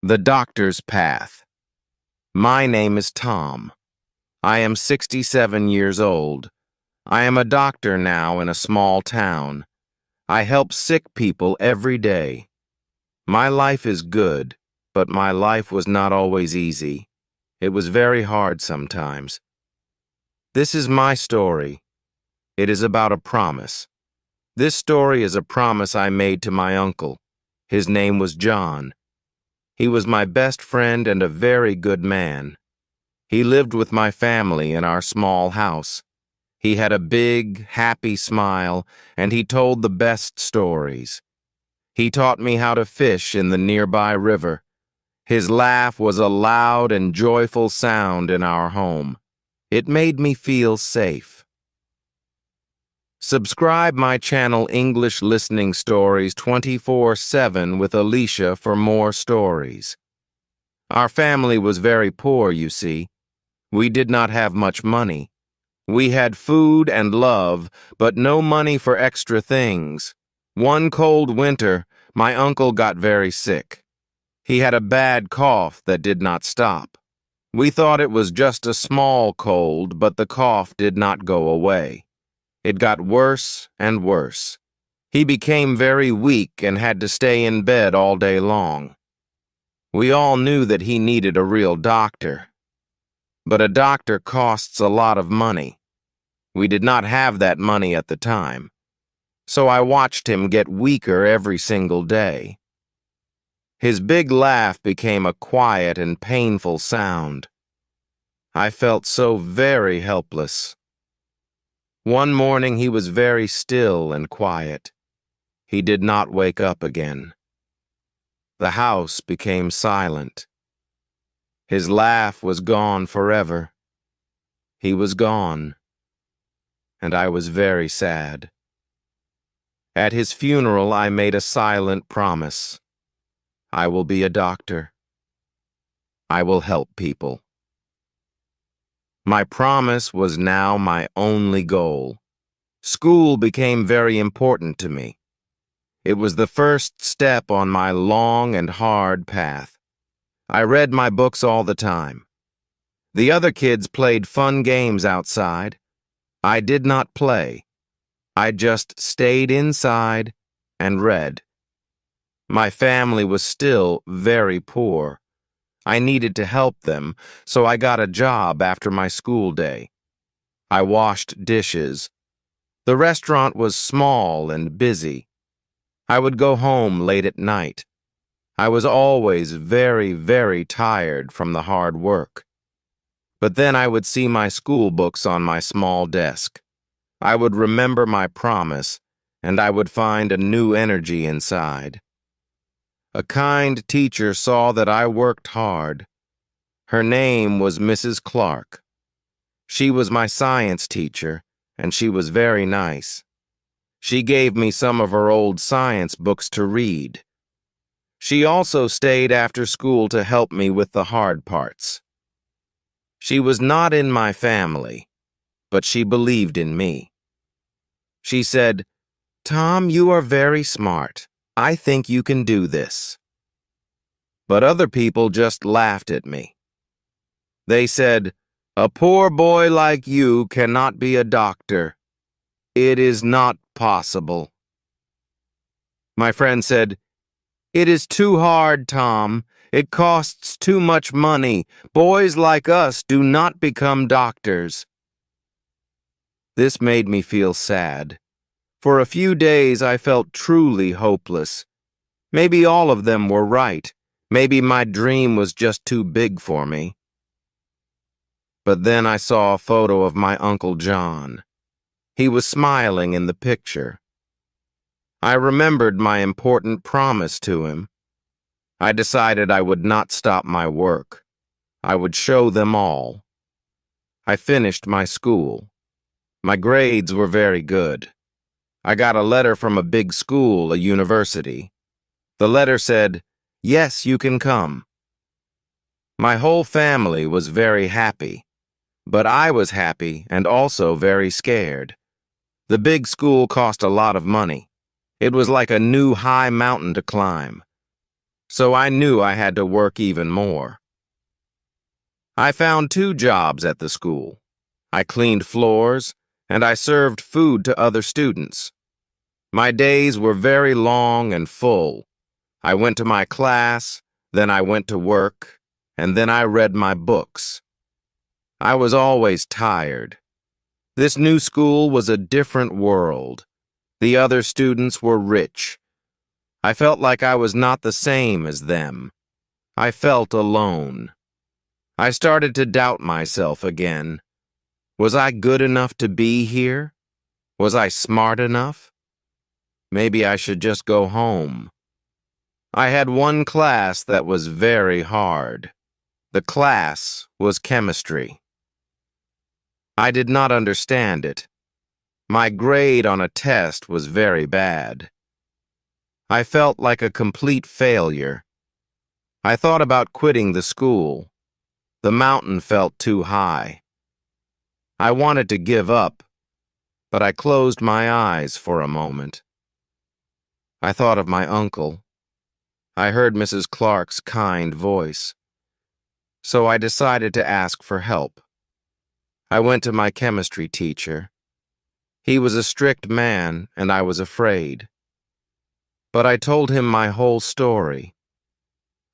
The Doctor's Path. My name is Tom. I am 67 years old. I am a doctor now in a small town. I help sick people every day. My life is good, but my life was not always easy. It was very hard sometimes. This is my story. It is about a promise. This story is a promise I made to my uncle. His name was John. He was my best friend and a very good man. He lived with my family in our small house. He had a big, happy smile, and he told the best stories. He taught me how to fish in the nearby river. His laugh was a loud and joyful sound in our home. It made me feel safe. Subscribe my channel English Listening Stories 24/7 with Alicia for more stories. Our family was very poor, you see. We did not have much money. We had food and love, but no money for extra things. One cold winter, my uncle got very sick. He had a bad cough that did not stop. We thought it was just a small cold, but the cough did not go away. It got worse and worse. He became very weak and had to stay in bed all day long. We all knew that he needed a real doctor. But a doctor costs a lot of money. We did not have that money at the time. So I watched him get weaker every single day. His big laugh became a quiet and painful sound. I felt so very helpless. One morning he was very still and quiet. He did not wake up again. The house became silent. His laugh was gone forever. He was gone, and I was very sad. At his funeral, I made a silent promise. I will be a doctor. I will help people. My promise was now my only goal. School became very important to me. It was the first step on my long and hard path. I read my books all the time. The other kids played fun games outside. I did not play. I just stayed inside and read. My family was still very poor. I needed to help them, so I got a job after my school day. I washed dishes. The restaurant was small and busy. I would go home late at night. I was always very, very tired from the hard work. But then I would see my school books on my small desk. I would remember my promise, and I would find a new energy inside. A kind teacher saw that I worked hard. Her name was Mrs. Clark. She was my science teacher, and she was very nice. She gave me some of her old science books to read. She also stayed after school to help me with the hard parts. She was not in my family, but she believed in me. She said, "Tom, you are very smart. I think you can do this." But other people just laughed at me. They said, "A poor boy like you cannot be a doctor. It is not possible." My friend said, "It is too hard, Tom. It costs too much money. Boys like us do not become doctors." This made me feel sad. For a few days I felt truly hopeless. Maybe all of them were right. Maybe my dream was just too big for me. But then I saw a photo of my Uncle John. He was smiling in the picture. I remembered my important promise to him. I decided I would not stop my work. I would show them all. I finished my school. My grades were very good. I got a letter from a big school, a university. The letter said, "Yes, you can come." My whole family was very happy, but I was happy and also very scared. The big school cost a lot of money. It was like a new high mountain to climb. so I knew I had to work even more. I found 2 jobs at the school. I cleaned floors, and I served food to other students. My days were very long and full. I went to my class, then I went to work, and then I read my books. I was always tired. This new school was a different world. The other students were rich. I felt like I was not the same as them. I felt alone. I started to doubt myself again. Was I good enough to be here? Was I smart enough? Maybe I should just go home. I had one class that was very hard. The class was chemistry. I did not understand it. My grade on a test was very bad. I felt like a complete failure. I thought about quitting the school. The mountain felt too high. I wanted to give up, but I closed my eyes for a moment. I thought of my uncle. I heard Mrs. Clark's kind voice. So I decided to ask for help. I went to my chemistry teacher. He was a strict man, and I was afraid. But I told him my whole story.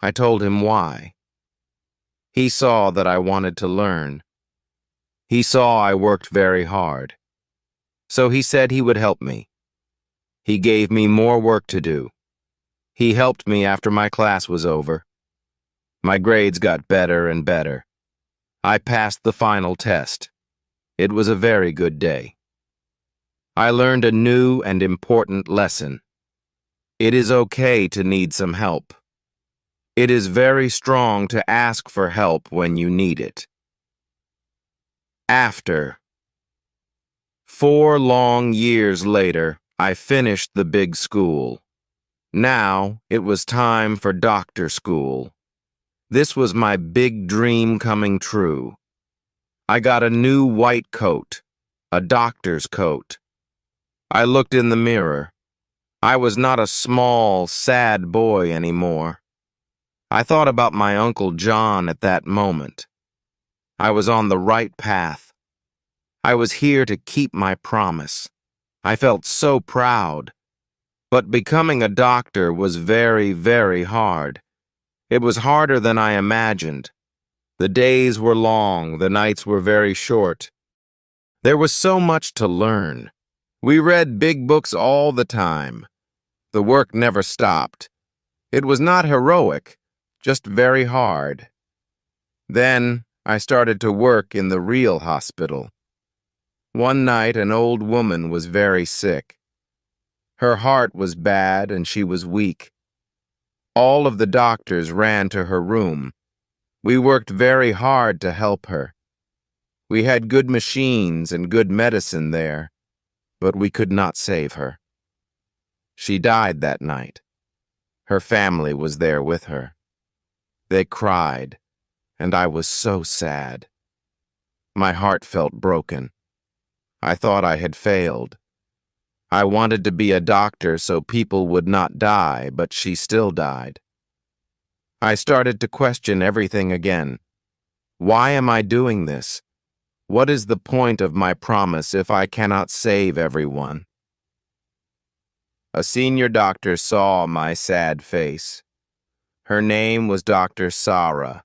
I told him why. He saw that I wanted to learn. He saw I worked very hard. So he said he would help me. He gave me more work to do. He helped me after my class was over. My grades got better and better. I passed the final test. It was a very good day. I learned a new and important lesson. It is okay to need some help. It is very strong to ask for help when you need it. After 4 long years later, I finished the big school. Now it was time for doctor school. This was my big dream coming true. I got a new white coat, a doctor's coat. I looked in the mirror. I was not a small, sad boy anymore. I thought about my Uncle John at that moment. I was on the right path. I was here to keep my promise. I felt so proud. But becoming a doctor was very, very hard. It was harder than I imagined. The days were long, the nights were very short. There was so much to learn. We read big books all the time. The work never stopped. It was not heroic, just very hard. Then I started to work in the real hospital. One night an old woman was very sick. Her heart was bad and she was weak. All of the doctors ran to her room. We worked very hard to help her. We had good machines and good medicine there, but we could not save her. She died that night. Her family was there with her. They cried, and I was so sad. My heart felt broken. I thought I had failed. I wanted to be a doctor so people would not die, but she still died. I started to question everything again. Why am I doing this? What is the point of my promise if I cannot save everyone? A senior doctor saw my sad face. Her name was Dr. Sarah.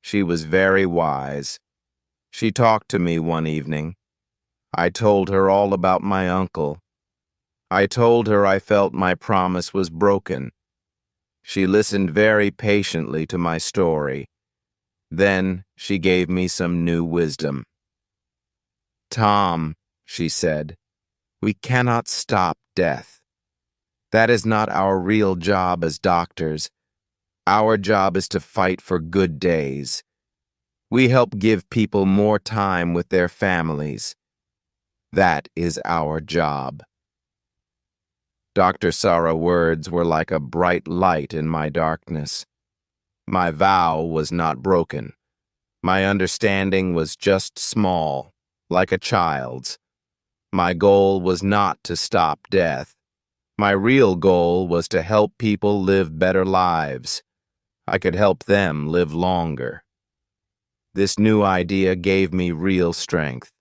She was very wise. She talked to me one evening. I told her all about my uncle. I told her I felt my promise was broken. She listened very patiently to my story. Then she gave me some new wisdom. Tom, she said, we cannot stop death. That is not our real job as doctors. Our job is to fight for good days. We help give people more time with their families. That is our job. Dr. Sarah's words were like a bright light in my darkness. My vow was not broken. My understanding was just small, like a child's. My goal was not to stop death. My real goal was to help people live better lives. I could help them live longer. This new idea gave me real strength.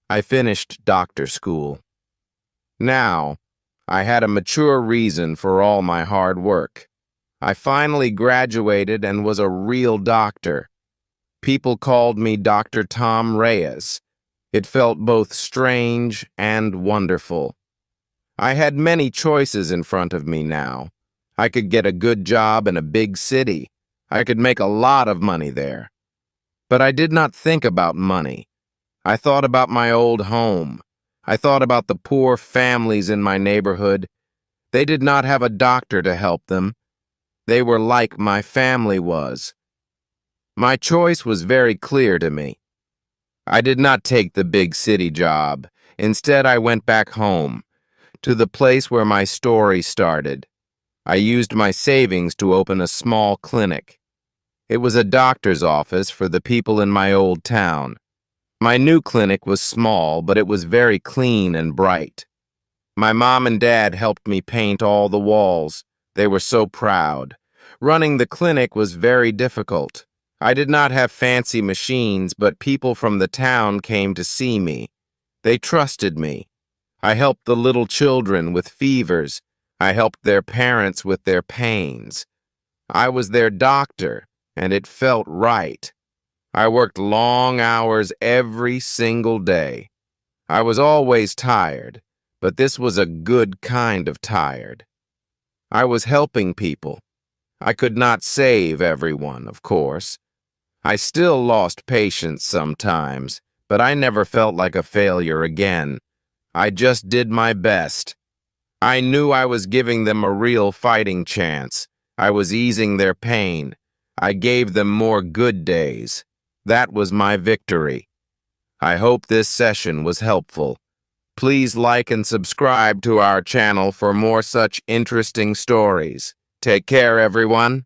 I finished doctor school. Now, I had a mature reason for all my hard work. I finally graduated and was a real doctor. People called me Dr. Tom Reyes. It felt both strange and wonderful. I had many choices in front of me now. I could get a good job in a big city. I could make a lot of money there. But I did not think about money. I thought about my old home. I thought about the poor families in my neighborhood. They did not have a doctor to help them. They were like my family was. My choice was very clear to me. I did not take the big city job. Instead, I went back home, to the place where my story started. I used my savings to open a small clinic. It was a doctor's office for the people in my old town. My new clinic was small, but it was very clean and bright. My mom and dad helped me paint all the walls. They were so proud. Running the clinic was very difficult. I did not have fancy machines, but people from the town came to see me. They trusted me. I helped the little children with fevers. I helped their parents with their pains. I was their doctor, and it felt right. I worked long hours every single day. I was always tired, but this was a good kind of tired. I was helping people. I could not save everyone, of course. I still lost patience sometimes, but I never felt like a failure again. I just did my best. I knew I was giving them a real fighting chance. I was easing their pain. I gave them more good days. That was my victory. I hope this session was helpful. Please like and subscribe to our channel for more such interesting stories. Take care, everyone.